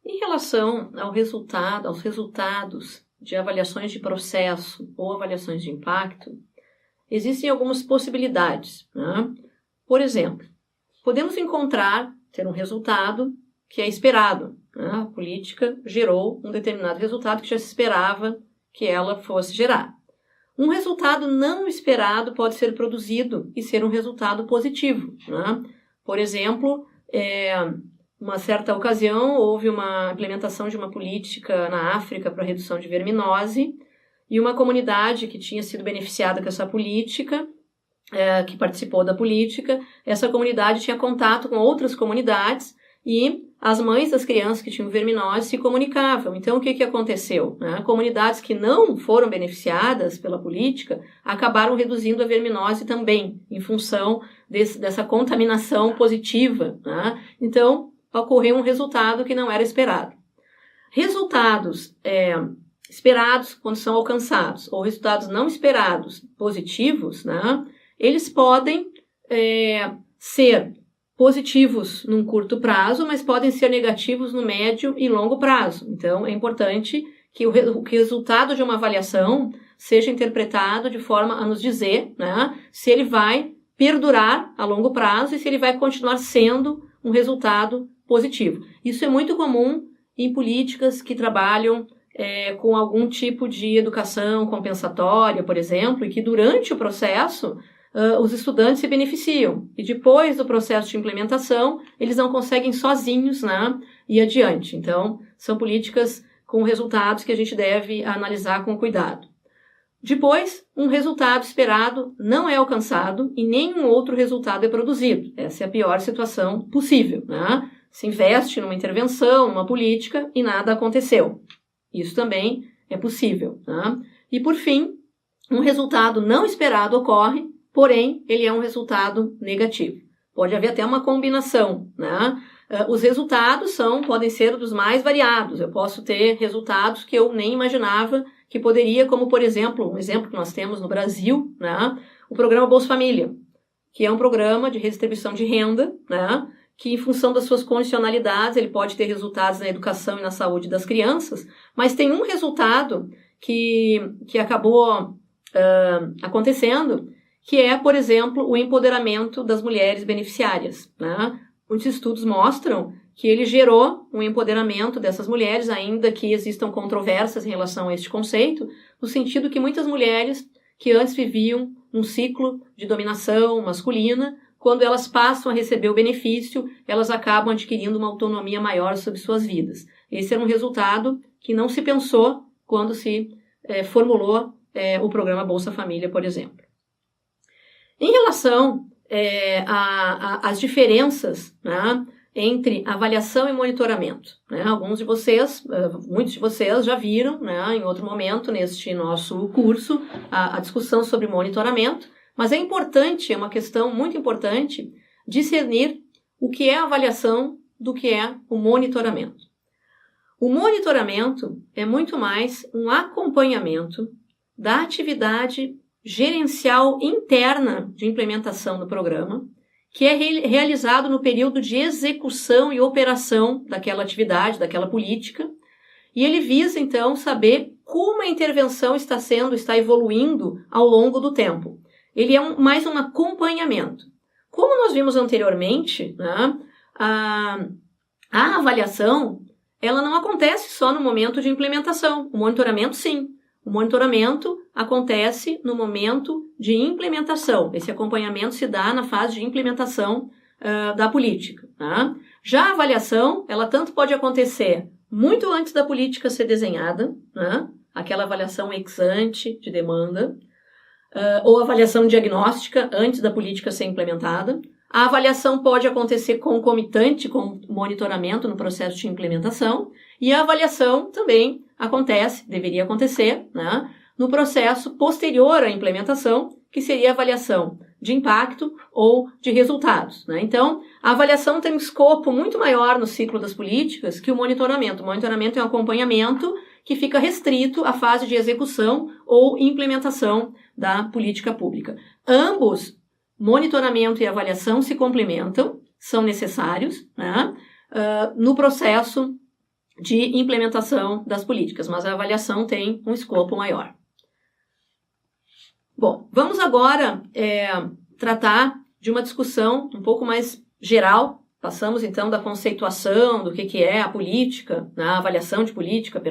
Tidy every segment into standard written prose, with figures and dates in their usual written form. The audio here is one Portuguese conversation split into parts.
Em relação aos resultados de avaliações de processo ou avaliações de impacto, existem algumas possibilidades, né? Por exemplo, podemos ter um resultado que é esperado, né? A política gerou um determinado resultado que já se esperava que ela fosse gerar. Um resultado não esperado pode ser produzido e ser um resultado positivo, né? Por exemplo, uma certa ocasião houve uma implementação de uma política na África para a redução de verminose e uma comunidade que tinha sido beneficiada com essa política, que participou da política, essa comunidade tinha contato com outras comunidades e as mães das crianças que tinham verminose se comunicavam. Então, o que aconteceu? Comunidades que não foram beneficiadas pela política acabaram reduzindo a verminose também, em função dessa contaminação positiva, né? Então, ocorreu um resultado que não era esperado. Resultados esperados quando são alcançados, ou resultados não esperados positivos, né? Eles podem ser positivos num curto prazo, mas podem ser negativos no médio e longo prazo. Então, é importante que o resultado de uma avaliação seja interpretado de forma a nos dizer, né, se ele vai perdurar a longo prazo e se ele vai continuar sendo um resultado positivo. Isso é muito comum em políticas que trabalham com algum tipo de educação compensatória, por exemplo, e que durante o processo os estudantes se beneficiam. E depois do processo de implementação, eles não conseguem sozinhos, né, ir adiante. Então, são políticas com resultados que a gente deve analisar com cuidado. Depois, um resultado esperado não é alcançado e nenhum outro resultado é produzido. Essa é a pior situação possível, né? Se investe numa intervenção, numa política e nada aconteceu. Isso também é possível, né? E, por fim, um resultado não esperado ocorre, porém, ele é um resultado negativo. Pode haver até uma combinação, né? Os resultados podem ser dos mais variados. Eu posso ter resultados que eu nem imaginava que poderia, como, por exemplo, um exemplo que nós temos no Brasil, né? O programa Bolsa Família, que é um programa de redistribuição de renda, né? Que, em função das suas condicionalidades, ele pode ter resultados na educação e na saúde das crianças, mas tem um resultado que acabou acontecendo, que é, por exemplo, o empoderamento das mulheres beneficiárias, né? Muitos estudos mostram que ele gerou um empoderamento dessas mulheres, ainda que existam controvérsias em relação a este conceito, no sentido que muitas mulheres que antes viviam num ciclo de dominação masculina, quando elas passam a receber o benefício, elas acabam adquirindo uma autonomia maior sobre suas vidas. Esse era um resultado que não se pensou quando se formulou o programa Bolsa Família, por exemplo. Em relação às diferenças, né, entre avaliação e monitoramento, né, muitos de vocês já viram, né, em outro momento neste nosso curso, a discussão sobre monitoramento, mas é uma questão muito importante discernir o que é a avaliação do que é o monitoramento. O monitoramento é muito mais um acompanhamento da atividade gerencial interna de implementação do programa, que é realizado no período de execução e operação daquela atividade, daquela política, e ele visa, então, saber como a intervenção está evoluindo ao longo do tempo. Ele é mais um acompanhamento. Como nós vimos anteriormente, né, a avaliação, ela não acontece só no momento de implementação. O monitoramento, sim. O monitoramento acontece no momento de implementação. Esse acompanhamento se dá na fase de implementação da política, tá? Já a avaliação, ela tanto pode acontecer muito antes da política ser desenhada, né? Aquela avaliação ex ante de demanda, ou avaliação diagnóstica antes da política ser implementada. A avaliação pode acontecer concomitante com o monitoramento no processo de implementação, e a avaliação também deveria acontecer, né, no processo posterior à implementação, que seria a avaliação de impacto ou de resultados, né? Então, a avaliação tem um escopo muito maior no ciclo das políticas que o monitoramento. O monitoramento é um acompanhamento que fica restrito à fase de execução ou implementação da política pública. Ambos, monitoramento e avaliação, se complementam, são necessários, né, no processo de implementação das políticas, mas a avaliação tem um escopo maior. Bom, vamos agora tratar de uma discussão um pouco mais geral. Passamos então da conceituação do que é a política, a avaliação de política,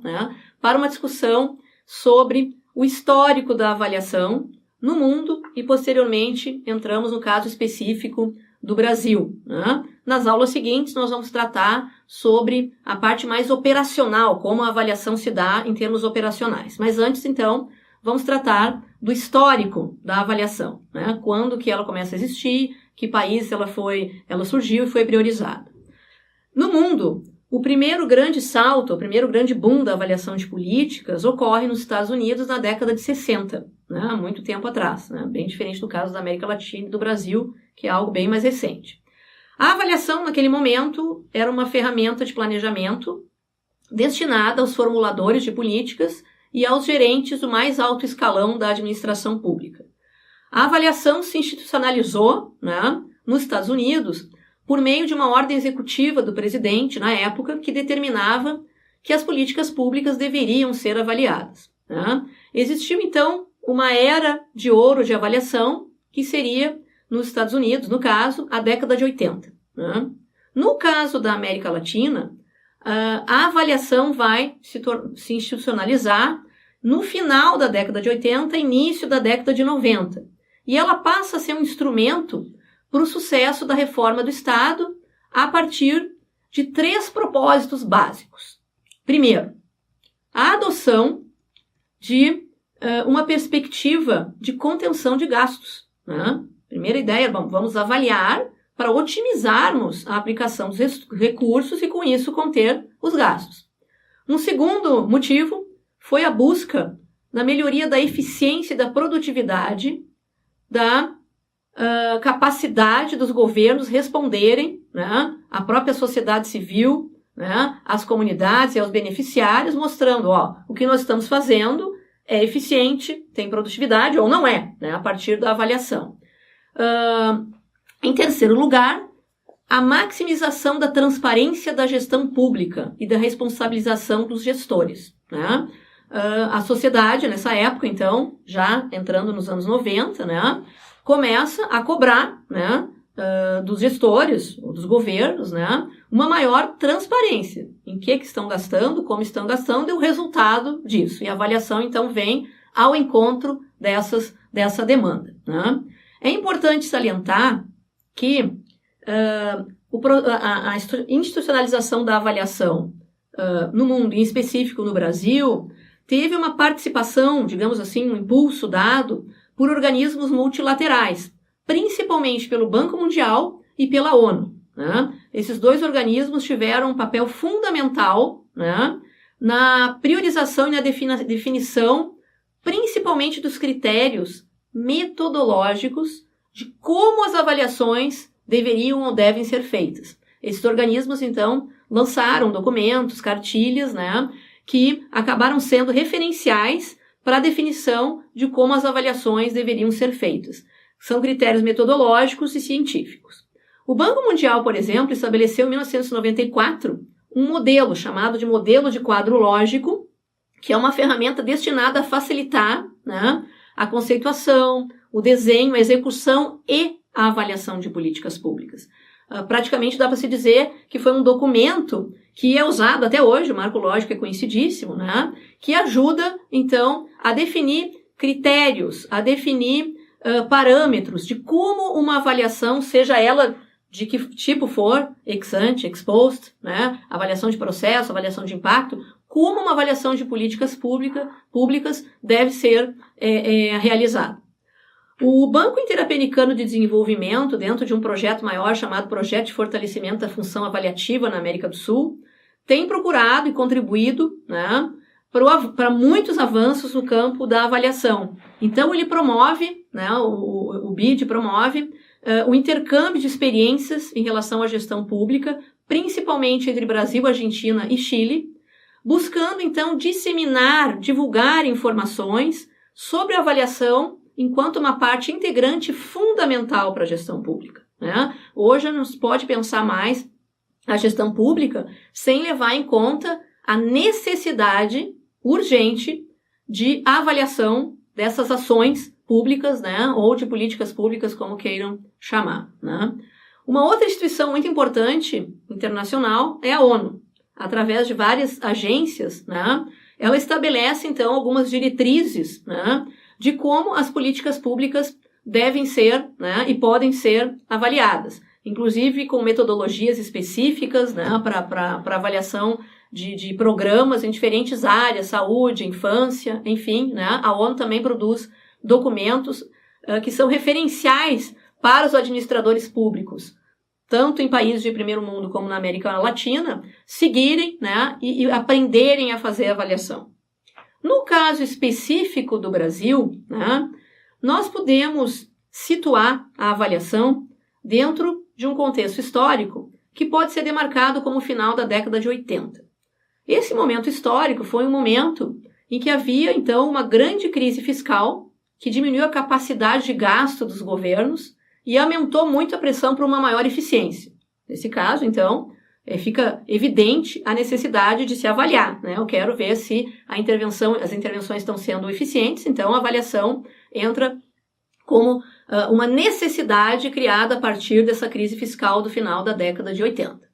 né, para uma discussão sobre o histórico da avaliação no mundo e posteriormente entramos no caso específico do Brasil, né? Nas aulas seguintes nós vamos tratar sobre a parte mais operacional, como a avaliação se dá em termos operacionais. Mas antes então vamos tratar do histórico da avaliação, né? Quando que ela começa a existir, que país ela surgiu e foi priorizada. No mundo, o primeiro grande salto, o primeiro grande boom da avaliação de políticas ocorre nos Estados Unidos na década de 60, né? Há muito tempo atrás, né? Bem diferente do caso da América Latina e do Brasil, que é algo bem mais recente. A avaliação, naquele momento, era uma ferramenta de planejamento destinada aos formuladores de políticas e aos gerentes do mais alto escalão da administração pública. A avaliação se institucionalizou, né, nos Estados Unidos por meio de uma ordem executiva do presidente, na época, que determinava que as políticas públicas deveriam ser avaliadas, né? Existiu, então, uma era de ouro de avaliação, que seria, nos Estados Unidos, no caso, a década de 80. Né? No caso da América Latina, a avaliação vai se institucionalizar no final da década de 80, início da década de 90. E ela passa a ser um instrumento para o sucesso da reforma do Estado a partir de 3 propósitos básicos. Primeiro, a adoção de uma perspectiva de contenção de gastos. Né? Primeira ideia, vamos avaliar para otimizarmos a aplicação dos recursos e, com isso, conter os gastos. Um segundo motivo foi a busca na melhoria da eficiência e da produtividade, da capacidade dos governos responderem, né, à própria sociedade civil, né, às comunidades e aos beneficiários, mostrando, o que nós estamos fazendo é eficiente, tem produtividade ou não é, né, a partir da avaliação. Em terceiro lugar, a maximização da transparência da gestão pública e da responsabilização dos gestores, né? A sociedade, nessa época, então, já entrando nos anos 90, né, começa a cobrar, né, dos gestores, ou dos governos, né, uma maior transparência em que estão gastando, como estão gastando e o resultado disso. E a avaliação, então, vem ao encontro dessa demanda. Né? É importante salientar que a institucionalização da avaliação no mundo, em específico no Brasil, teve uma participação, digamos assim, um impulso dado por organismos multilaterais, principalmente pelo Banco Mundial e pela ONU. Né? Esses 2 organismos tiveram um papel fundamental, né, na priorização e na definição, principalmente dos critérios metodológicos de como as avaliações deveriam ou devem ser feitas. Esses organismos, então, lançaram documentos, cartilhas, né, que acabaram sendo referenciais para a definição de como as avaliações deveriam ser feitas. São critérios metodológicos e científicos. O Banco Mundial, por exemplo, estabeleceu em 1994 um modelo chamado de modelo de quadro lógico, que é uma ferramenta destinada a facilitar, né, a conceituação, o desenho, a execução e a avaliação de políticas públicas. Praticamente dá para se dizer que foi um documento que é usado até hoje, o marco lógico é conhecidíssimo, né, que ajuda, então, a definir critérios, a definir parâmetros de como uma avaliação, seja ela de que tipo for, ex ante, ex post, né, avaliação de processo, avaliação de impacto, como uma avaliação de políticas públicas deve ser realizada. O Banco Interamericano de Desenvolvimento, dentro de um projeto maior chamado Projeto de Fortalecimento da Função Avaliativa na América do Sul, tem procurado e contribuído, né, para muitos avanços no campo da avaliação. Então, ele promove, né, o BID promove o intercâmbio de experiências em relação à gestão pública, principalmente entre Brasil, Argentina e Chile, buscando, então, divulgar informações sobre a avaliação enquanto uma parte integrante fundamental para a gestão pública. Né? Hoje não se pode pensar mais a gestão pública sem levar em conta a necessidade urgente de avaliação dessas ações públicas, né, ou de políticas públicas, como queiram chamar, né. Uma outra instituição muito importante internacional é a ONU. Através de várias agências, né, ela estabelece, então, algumas diretrizes, né, de como as políticas públicas devem ser, né, e podem ser avaliadas, inclusive com metodologias específicas, né, para avaliação de programas em diferentes áreas, saúde, infância, enfim, né, a ONU também produz documentos que são referenciais para os administradores públicos, tanto em países de primeiro mundo como na América Latina, seguirem, né, e aprenderem a fazer avaliação. No caso específico do Brasil, né, nós podemos situar a avaliação dentro de um contexto histórico que pode ser demarcado como o final da década de 80. Esse momento histórico foi um momento em que havia, então, uma grande crise fiscal que diminuiu a capacidade de gasto dos governos e aumentou muito a pressão para uma maior eficiência. Nesse caso, então, fica evidente a necessidade de se avaliar, né? Eu quero ver se as intervenções estão sendo eficientes, então a avaliação entra como uma necessidade criada a partir dessa crise fiscal do final da década de 80.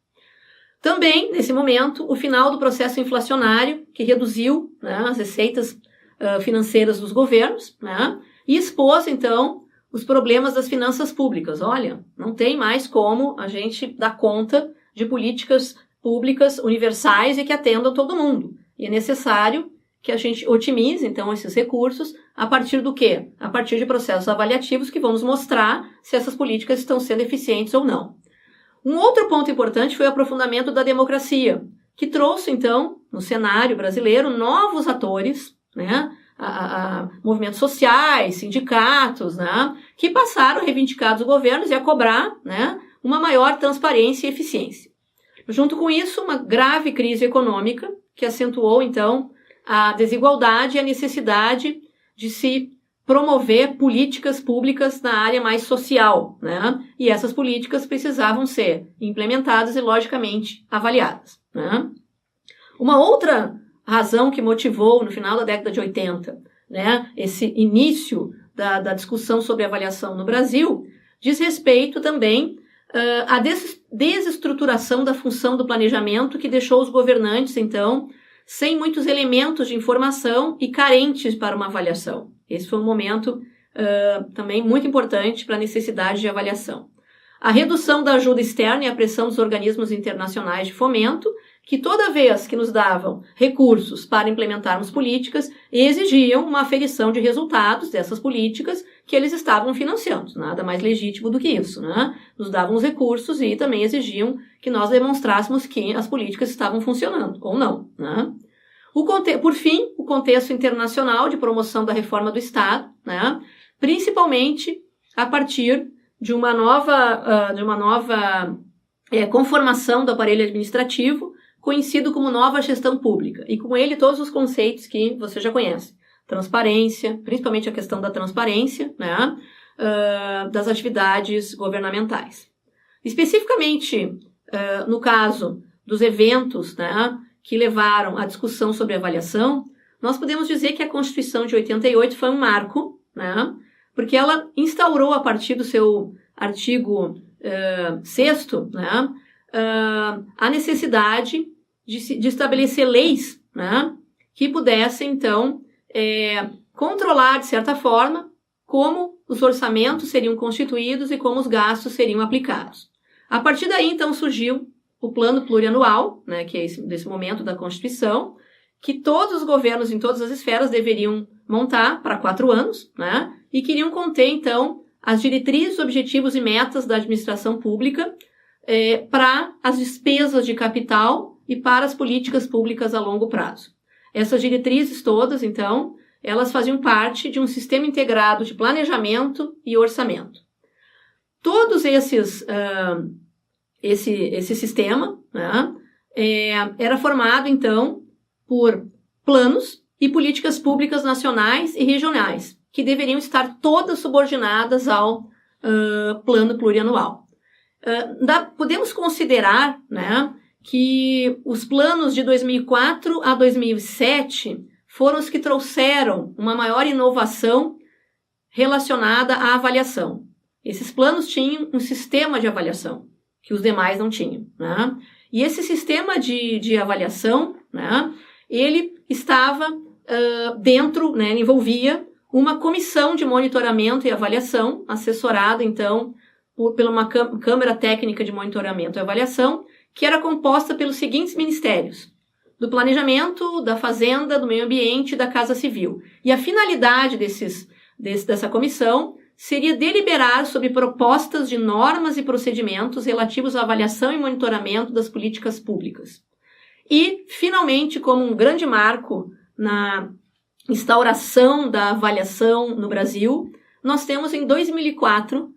Também, nesse momento, o final do processo inflacionário, que reduziu, né, as receitas financeiras dos governos, né, e expôs, então, os problemas das finanças públicas. Olha, não tem mais como a gente dar conta de políticas públicas universais e que atendam todo mundo. E é necessário que a gente otimize, então, esses recursos a partir do quê? A partir de processos avaliativos que vão nos mostrar se essas políticas estão sendo eficientes ou não. Um outro ponto importante foi o aprofundamento da democracia, que trouxe, então, no cenário brasileiro, novos atores, né, movimentos sociais, sindicatos, né, que passaram a reivindicar dos governos e a cobrar, né, uma maior transparência e eficiência. Junto com isso, uma grave crise econômica que acentuou, então, a desigualdade e a necessidade de se promover políticas públicas na área mais social, né? E essas políticas precisavam ser implementadas e, logicamente, avaliadas, né? Uma outra razão que motivou, no final da década de 80, né, esse início da discussão sobre avaliação no Brasil, diz respeito também à desestruturação da função do planejamento que deixou os governantes, então, sem muitos elementos de informação e carentes para uma avaliação. Esse foi um momento também muito importante para a necessidade de avaliação. A redução da ajuda externa e a pressão dos organismos internacionais de fomento, que toda vez que nos davam recursos para implementarmos políticas, exigiam uma aferição de resultados dessas políticas que eles estavam financiando. Nada mais legítimo do que isso, né? Nos davam os recursos e também exigiam que nós demonstrássemos que as políticas estavam funcionando, ou não, né? Por fim, o contexto internacional de promoção da reforma do Estado, né? Principalmente a partir de uma nova conformação do aparelho administrativo, conhecido como nova gestão pública, e com ele todos os conceitos que você já conhece. Transparência, principalmente a questão da transparência, né, das atividades governamentais. Especificamente, no caso dos eventos, né, que levaram à discussão sobre avaliação, nós podemos dizer que a Constituição de 88 foi um marco, né, porque ela instaurou, a partir do seu artigo 6º, né, a necessidade de estabelecer leis, né, que pudessem, então, controlar, de certa forma, como os orçamentos seriam constituídos e como os gastos seriam aplicados. A partir daí, então, surgiu o Plano Plurianual, né, que é desse momento da Constituição, que todos os governos em todas as esferas deveriam montar para 4 anos, né, e queriam conter, então, as diretrizes, objetivos e metas da administração pública para as despesas de capital e para as políticas públicas a longo prazo. Essas diretrizes todas, então, elas faziam parte de um sistema integrado de planejamento e orçamento. Todos esse sistema, né, era formado, então, por planos e políticas públicas nacionais e regionais, que deveriam estar todas subordinadas ao plano plurianual. podemos considerar, né, que os planos de 2004 a 2007 foram os que trouxeram uma maior inovação relacionada à avaliação. Esses planos tinham um sistema de avaliação que os demais não tinham, né? E esse sistema de avaliação, né, ele estava dentro, né, envolvia uma comissão de monitoramento e avaliação, assessorada, então, por uma Câmara Técnica de Monitoramento e Avaliação, que era composta pelos seguintes ministérios: do Planejamento, da Fazenda, do Meio Ambiente e da Casa Civil. E a finalidade dessa comissão seria deliberar sobre propostas de normas e procedimentos relativos à avaliação e monitoramento das políticas públicas. E, finalmente, como um grande marco na instauração da avaliação no Brasil, nós temos em 2004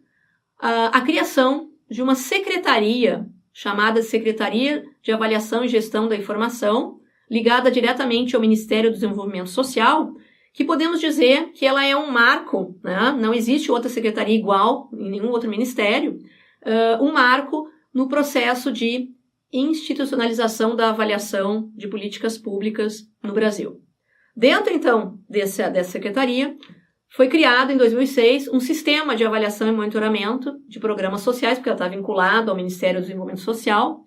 a criação de uma secretaria chamada Secretaria de Avaliação e Gestão da Informação, ligada diretamente ao Ministério do Desenvolvimento Social, que podemos dizer que ela é um marco, né? Não existe outra secretaria igual em nenhum outro ministério, um marco no processo de institucionalização da avaliação de políticas públicas no Brasil. Dentro, então, dessa secretaria, foi criado em 2006 um sistema de avaliação e monitoramento de programas sociais, porque ela está vinculada ao Ministério do Desenvolvimento Social,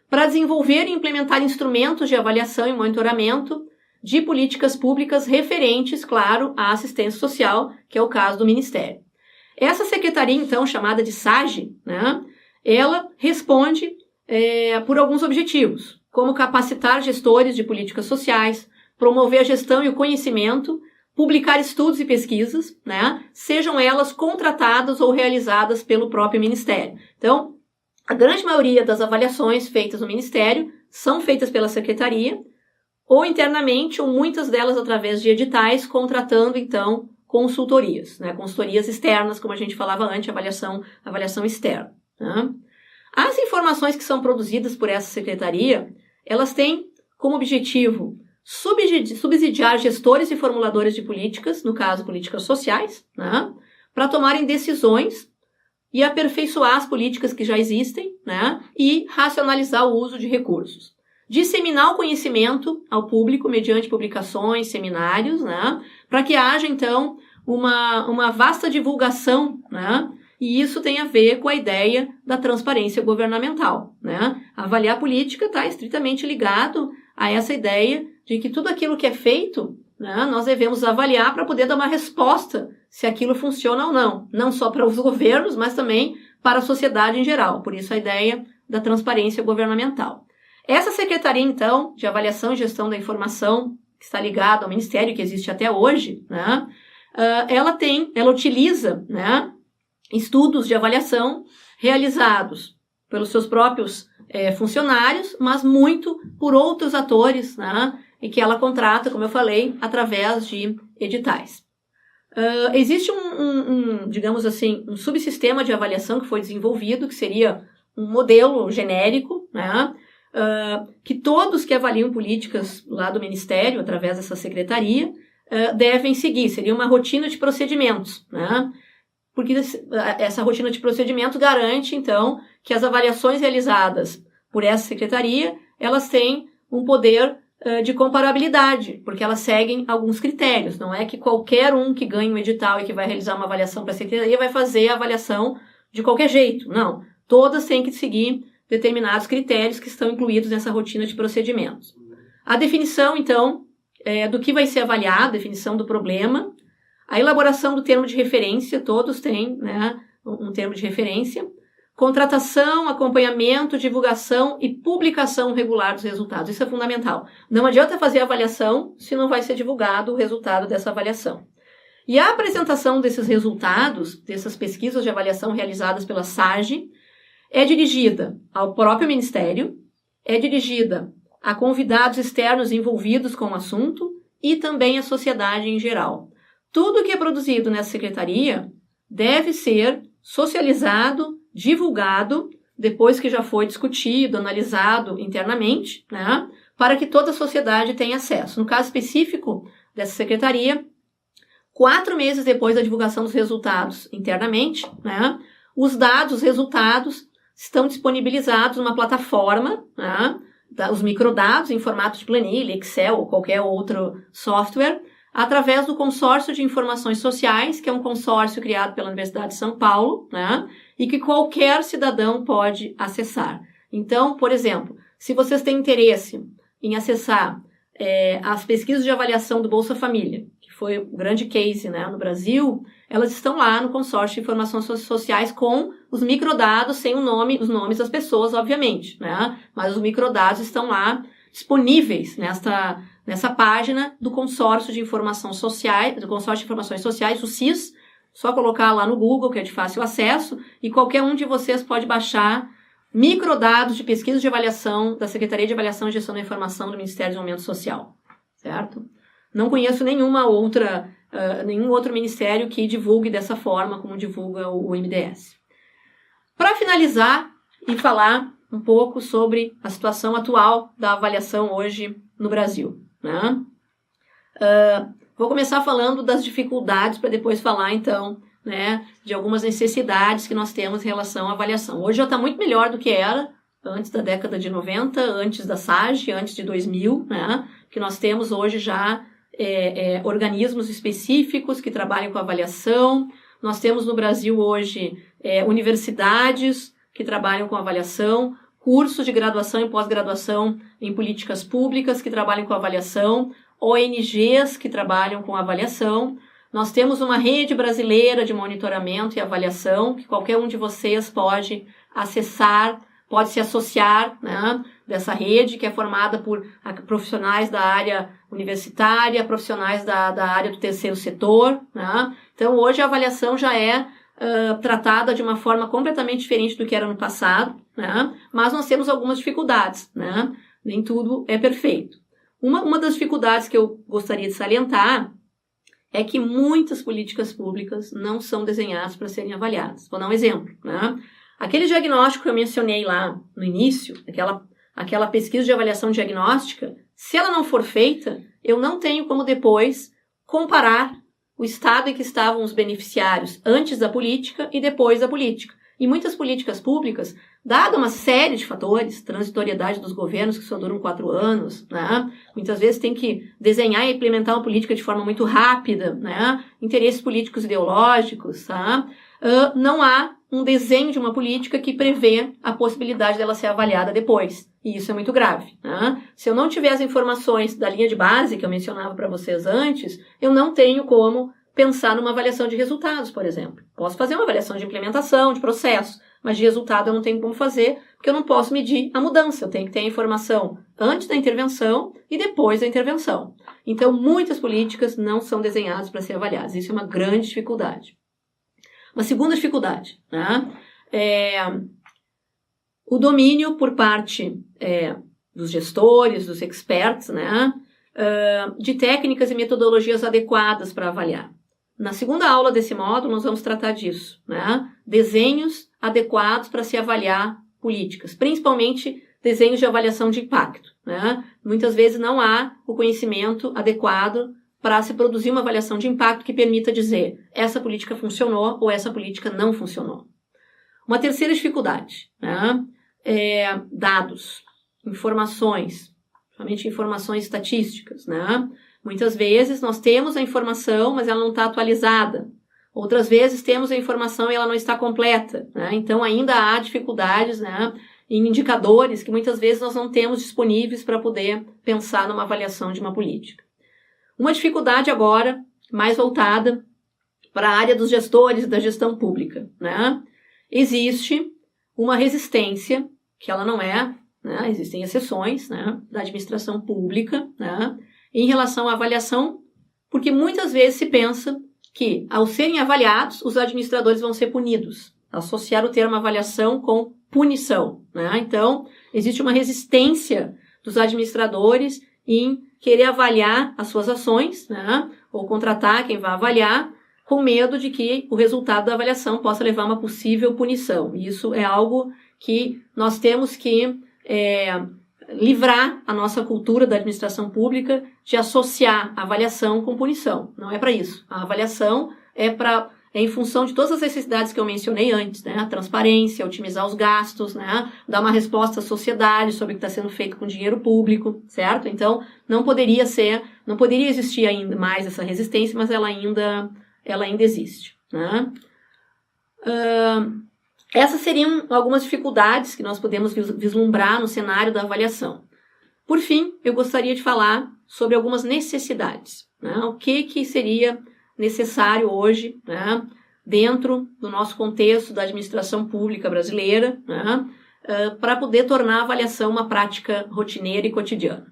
para desenvolver e implementar instrumentos de avaliação e monitoramento de políticas públicas referentes, claro, à assistência social, que é o caso do Ministério. Essa secretaria, então, chamada de SAGE, né, ela responde por alguns objetivos, como capacitar gestores de políticas sociais, promover a gestão e o conhecimento, publicar estudos e pesquisas, né, sejam elas contratadas ou realizadas pelo próprio Ministério. Então, a grande maioria das avaliações feitas no Ministério são feitas pela Secretaria, ou internamente, ou muitas delas através de editais, contratando, então, consultorias, né, consultorias externas, como a gente falava antes, avaliação externa. Né. As informações que são produzidas por essa Secretaria, elas têm como objetivo subsidiar gestores e formuladores de políticas, no caso, políticas sociais, né, para tomarem decisões e aperfeiçoar as políticas que já existem, né, e racionalizar o uso de recursos. Disseminar o conhecimento ao público mediante publicações, seminários, né, para que haja, então, uma vasta divulgação, né, e isso tem a ver com a ideia da transparência governamental, né. Avaliar a política está estritamente ligado a essa ideia de que tudo aquilo que é feito, né, nós devemos avaliar para poder dar uma resposta se aquilo funciona ou não. Não só para os governos, mas também para a sociedade em geral. Por isso a ideia da transparência governamental. Essa secretaria, então, de avaliação e gestão da informação, que está ligada ao Ministério, que existe até hoje, né, ela utiliza, né, estudos de avaliação realizados pelos seus próprios funcionários, mas muito por outros atores, né, e que ela contrata, como eu falei, através de editais. Existe digamos assim, um subsistema de avaliação que foi desenvolvido, que seria um modelo genérico, né, que todos que avaliam políticas lá do Ministério, através dessa secretaria, devem seguir. Seria uma rotina de procedimentos, né, porque essa rotina de procedimentos garante, então, que as avaliações realizadas por essa secretaria, elas têm um poder de comparabilidade, porque elas seguem alguns critérios. Não é que qualquer um que ganhe um edital e que vai realizar uma avaliação para a secretaria vai fazer a avaliação de qualquer jeito. Não. Todas têm que seguir determinados critérios que estão incluídos nessa rotina de procedimentos. A definição, então, do que vai ser avaliado, a definição do problema, a elaboração do termo de referência, todos têm, né, um termo de referência, contratação, acompanhamento, divulgação e publicação regular dos resultados. Isso é fundamental. Não adianta fazer a avaliação se não vai ser divulgado o resultado dessa avaliação. E a apresentação desses resultados, dessas pesquisas de avaliação realizadas pela SAGE, é dirigida ao próprio Ministério, é dirigida a convidados externos envolvidos com o assunto e também à sociedade em geral. Tudo que é produzido nessa secretaria deve ser socializado, divulgado, depois que já foi discutido, analisado internamente, né, para que toda a sociedade tenha acesso. No caso específico dessa secretaria, 4 meses depois da divulgação dos resultados internamente, né, os dados, os resultados, estão disponibilizados numa plataforma, né, os microdados em formato de planilha, Excel ou qualquer outro software, através do Consórcio de Informações Sociais, que é um consórcio criado pela Universidade de São Paulo, né, e que qualquer cidadão pode acessar. Então, por exemplo, se vocês têm interesse em acessar as pesquisas de avaliação do Bolsa Família, que foi um grande case, né, no Brasil, elas estão lá no Consórcio de Informações Sociais com os microdados, sem os nomes das pessoas, obviamente, né, mas os microdados estão lá disponíveis nessa página do Consórcio de Informações Sociais, o CIS, só colocar lá no Google, que é de fácil acesso, e qualquer um de vocês pode baixar microdados de pesquisa de avaliação da Secretaria de Avaliação e Gestão da Informação do Ministério do Desenvolvimento Social, certo? Não conheço nenhum outro ministério que divulgue dessa forma como divulga o MDS. Para finalizar e falar um pouco sobre a situação atual da avaliação hoje no Brasil, né? Vou começar falando das dificuldades para depois falar, então, né, de algumas necessidades que nós temos em relação à avaliação. Hoje já está muito melhor do que era antes da década de 90, antes da SAGE, antes de 2000, né, que nós temos hoje já organismos específicos que trabalham com avaliação. Nós temos no Brasil hoje universidades que trabalham com avaliação, cursos de graduação e pós-graduação em políticas públicas que trabalham com avaliação, ONGs que trabalham com avaliação. Nós temos uma rede brasileira de monitoramento e avaliação que qualquer um de vocês pode acessar, pode se associar, né, dessa rede que é formada por profissionais da área universitária, profissionais da área do terceiro setor, né? Então, hoje a avaliação já é tratada de uma forma completamente diferente do que era no passado, né? Mas nós temos algumas dificuldades, né? Nem tudo é perfeito. Uma das dificuldades que eu gostaria de salientar é que muitas políticas públicas não são desenhadas para serem avaliadas. Vou dar um exemplo, né? Aquele diagnóstico que eu mencionei lá no início, aquela pesquisa de avaliação diagnóstica, se ela não for feita, eu não tenho como depois comparar o estado em que estavam os beneficiários antes da política e depois da política. E muitas políticas públicas, dada uma série de fatores, transitoriedade dos governos que só duram 4 anos, né? Muitas vezes tem que desenhar e implementar uma política de forma muito rápida, né? Interesses políticos ideológicos, tá? Não há um desenho de uma política que prevê a possibilidade dela ser avaliada depois. E isso é muito grave, né? Se eu não tiver as informações da linha de base que eu mencionava para vocês antes, eu não tenho como pensar numa avaliação de resultados, por exemplo. Posso fazer uma avaliação de implementação, de processo, mas de resultado eu não tenho como fazer, porque eu não posso medir a mudança. Eu tenho que ter a informação antes da intervenção e depois da intervenção. Então, muitas políticas não são desenhadas para ser avaliadas. Isso é uma grande dificuldade. Uma segunda dificuldade, né, é o domínio por parte dos gestores, dos experts, né, de técnicas e metodologias adequadas para avaliar. Na segunda aula desse módulo, nós vamos tratar disso, né? Desenhos adequados para se avaliar políticas, principalmente desenhos de avaliação de impacto, né? Muitas vezes não há o conhecimento adequado para se produzir uma avaliação de impacto que permita dizer essa política funcionou ou essa política não funcionou. Uma terceira dificuldade, né? Dados, informações, somente informações estatísticas, né? Muitas vezes nós temos a informação, mas ela não está atualizada. Outras vezes temos a informação e ela não está completa, né? Então ainda há dificuldades, né, em indicadores que muitas vezes nós não temos disponíveis para poder pensar numa avaliação de uma política. Uma dificuldade agora, mais voltada para a área dos gestores e da gestão pública, né? Existe uma resistência, que ela não é, né, existem exceções, né, da administração pública, né, em relação à avaliação, porque muitas vezes se pensa que, ao serem avaliados, os administradores vão ser punidos. Associar o termo avaliação com punição, né? Então, existe uma resistência dos administradores em querer avaliar as suas ações, né? Ou contratar quem vai avaliar, com medo de que o resultado da avaliação possa levar a uma possível punição. E isso é algo que nós temos que livrar a nossa cultura da administração pública de associar a avaliação com punição. Não é para isso. A avaliação é é em função de todas as necessidades que eu mencionei antes, né? A transparência, otimizar os gastos, né? Dar uma resposta à sociedade sobre o que está sendo feito com dinheiro público, certo? Então, não poderia existir ainda mais essa resistência, mas ela ainda existe, né? Essas seriam algumas dificuldades que nós podemos vislumbrar no cenário da avaliação. Por fim, eu gostaria de falar sobre algumas necessidades, né? O que seria necessário hoje, né, dentro do nosso contexto da administração pública brasileira, né, para poder tornar a avaliação uma prática rotineira e cotidiana.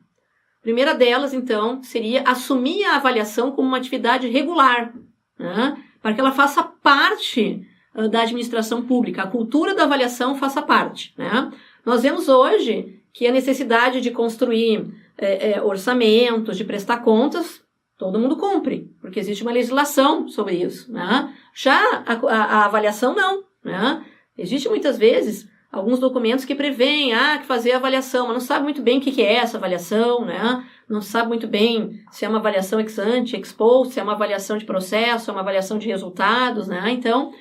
A primeira delas, então, seria assumir a avaliação como uma atividade regular, né, para que ela faça parte da administração pública, a cultura da avaliação faça parte, né. Nós vemos hoje que a necessidade de construir orçamentos, de prestar contas, todo mundo cumpre, porque existe uma legislação sobre isso, né? Já a avaliação não, né? Existe muitas vezes alguns documentos que prevêem que fazer a avaliação, mas não sabe muito bem o que é essa avaliação, né? Não sabe muito bem se é uma avaliação ex ante, ex post, se é uma avaliação de processo, é uma avaliação de resultados, né? Então,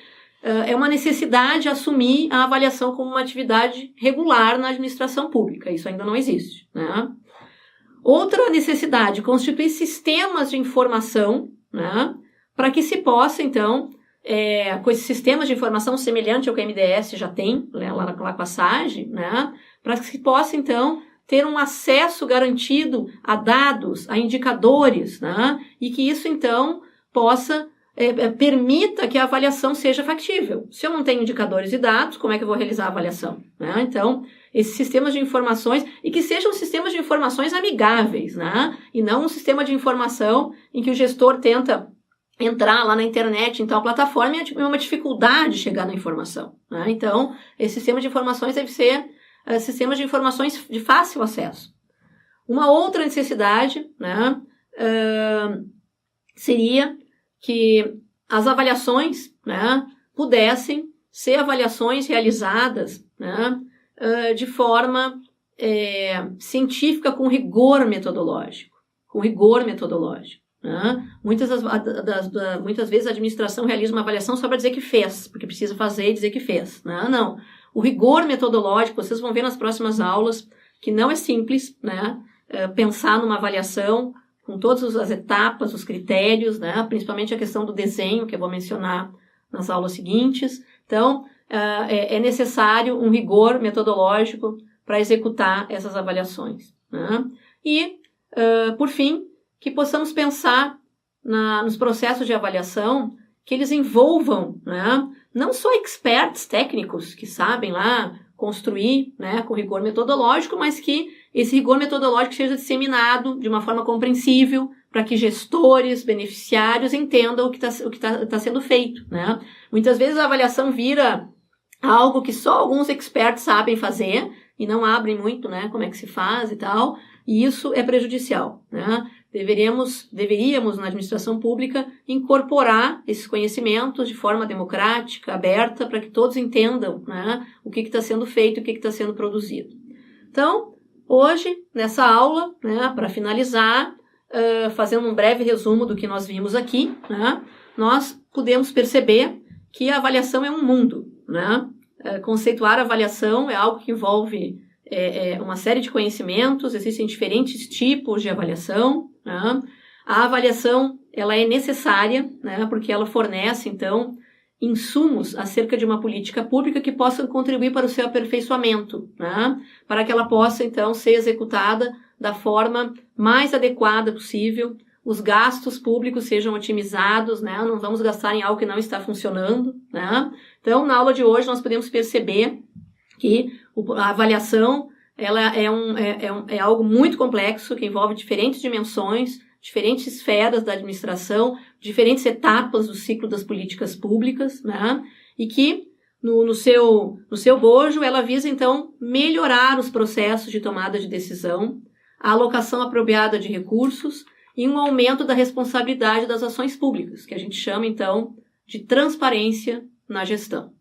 é uma necessidade assumir a avaliação como uma atividade regular na administração pública. Isso ainda não existe, né? Outra necessidade, constituir sistemas de informação, né, para que se possa, então, com esses sistemas de informação semelhante ao que a MDS já tem, né, lá com a SAGE, né, para que se possa, então, ter um acesso garantido a dados, a indicadores, né, e que isso, então, possa permita que a avaliação seja factível. Se eu não tenho indicadores e dados, como é que eu vou realizar a avaliação? Né? Então, esses sistemas de informações, e que sejam sistemas de informações amigáveis, né? E não um sistema de informação em que o gestor tenta entrar lá na internet, em tal plataforma, e é uma dificuldade chegar na informação. Né? Então, esse sistema de informações deve ser sistemas de informações de fácil acesso. Uma outra necessidade, né, seria que as avaliações, né, pudessem ser avaliações realizadas, né, de forma científica, com rigor metodológico. Né? Muitas vezes a administração realiza uma avaliação só para dizer que fez, porque precisa fazer e dizer que fez. Né? Não. O rigor metodológico, vocês vão ver nas próximas aulas, que não é simples, né, pensar numa avaliação com todas as etapas, os critérios, né? Principalmente a questão do desenho, que eu vou mencionar nas aulas seguintes. Então, é necessário um rigor metodológico para executar essas avaliações. Né? E, por fim, que possamos pensar nos processos de avaliação que eles envolvam, né, não só experts técnicos que sabem lá construir, né, com rigor metodológico, mas que esse rigor metodológico seja disseminado de uma forma compreensível para que gestores, beneficiários entendam o que tá sendo feito. Né? Muitas vezes a avaliação vira algo que só alguns experts sabem fazer e não abrem muito, né, como é que se faz e tal, e isso é prejudicial. Né? Deveríamos, na administração pública, incorporar esses conhecimentos de forma democrática, aberta, para que todos entendam, né, o que está sendo feito e o que está sendo produzido. Então, hoje, nessa aula, né, para finalizar, fazendo um breve resumo do que nós vimos aqui, né, nós podemos perceber que a avaliação é um mundo. Né? Conceituar a avaliação é algo que envolve uma série de conhecimentos, existem diferentes tipos de avaliação. Né? A avaliação ela é necessária, né, porque ela fornece, então, insumos acerca de uma política pública que possam contribuir para o seu aperfeiçoamento, né, para que ela possa, então, ser executada da forma mais adequada possível, os gastos públicos sejam otimizados, né, não vamos gastar em algo que não está funcionando. Né? Então, na aula de hoje, nós podemos perceber que a avaliação ela é algo muito complexo, que envolve diferentes dimensões, diferentes esferas da administração, diferentes etapas do ciclo das políticas públicas, né? E que, no seu bojo, ela visa, então, melhorar os processos de tomada de decisão, a alocação apropriada de recursos e um aumento da responsabilidade das ações públicas, que a gente chama, então, de transparência na gestão.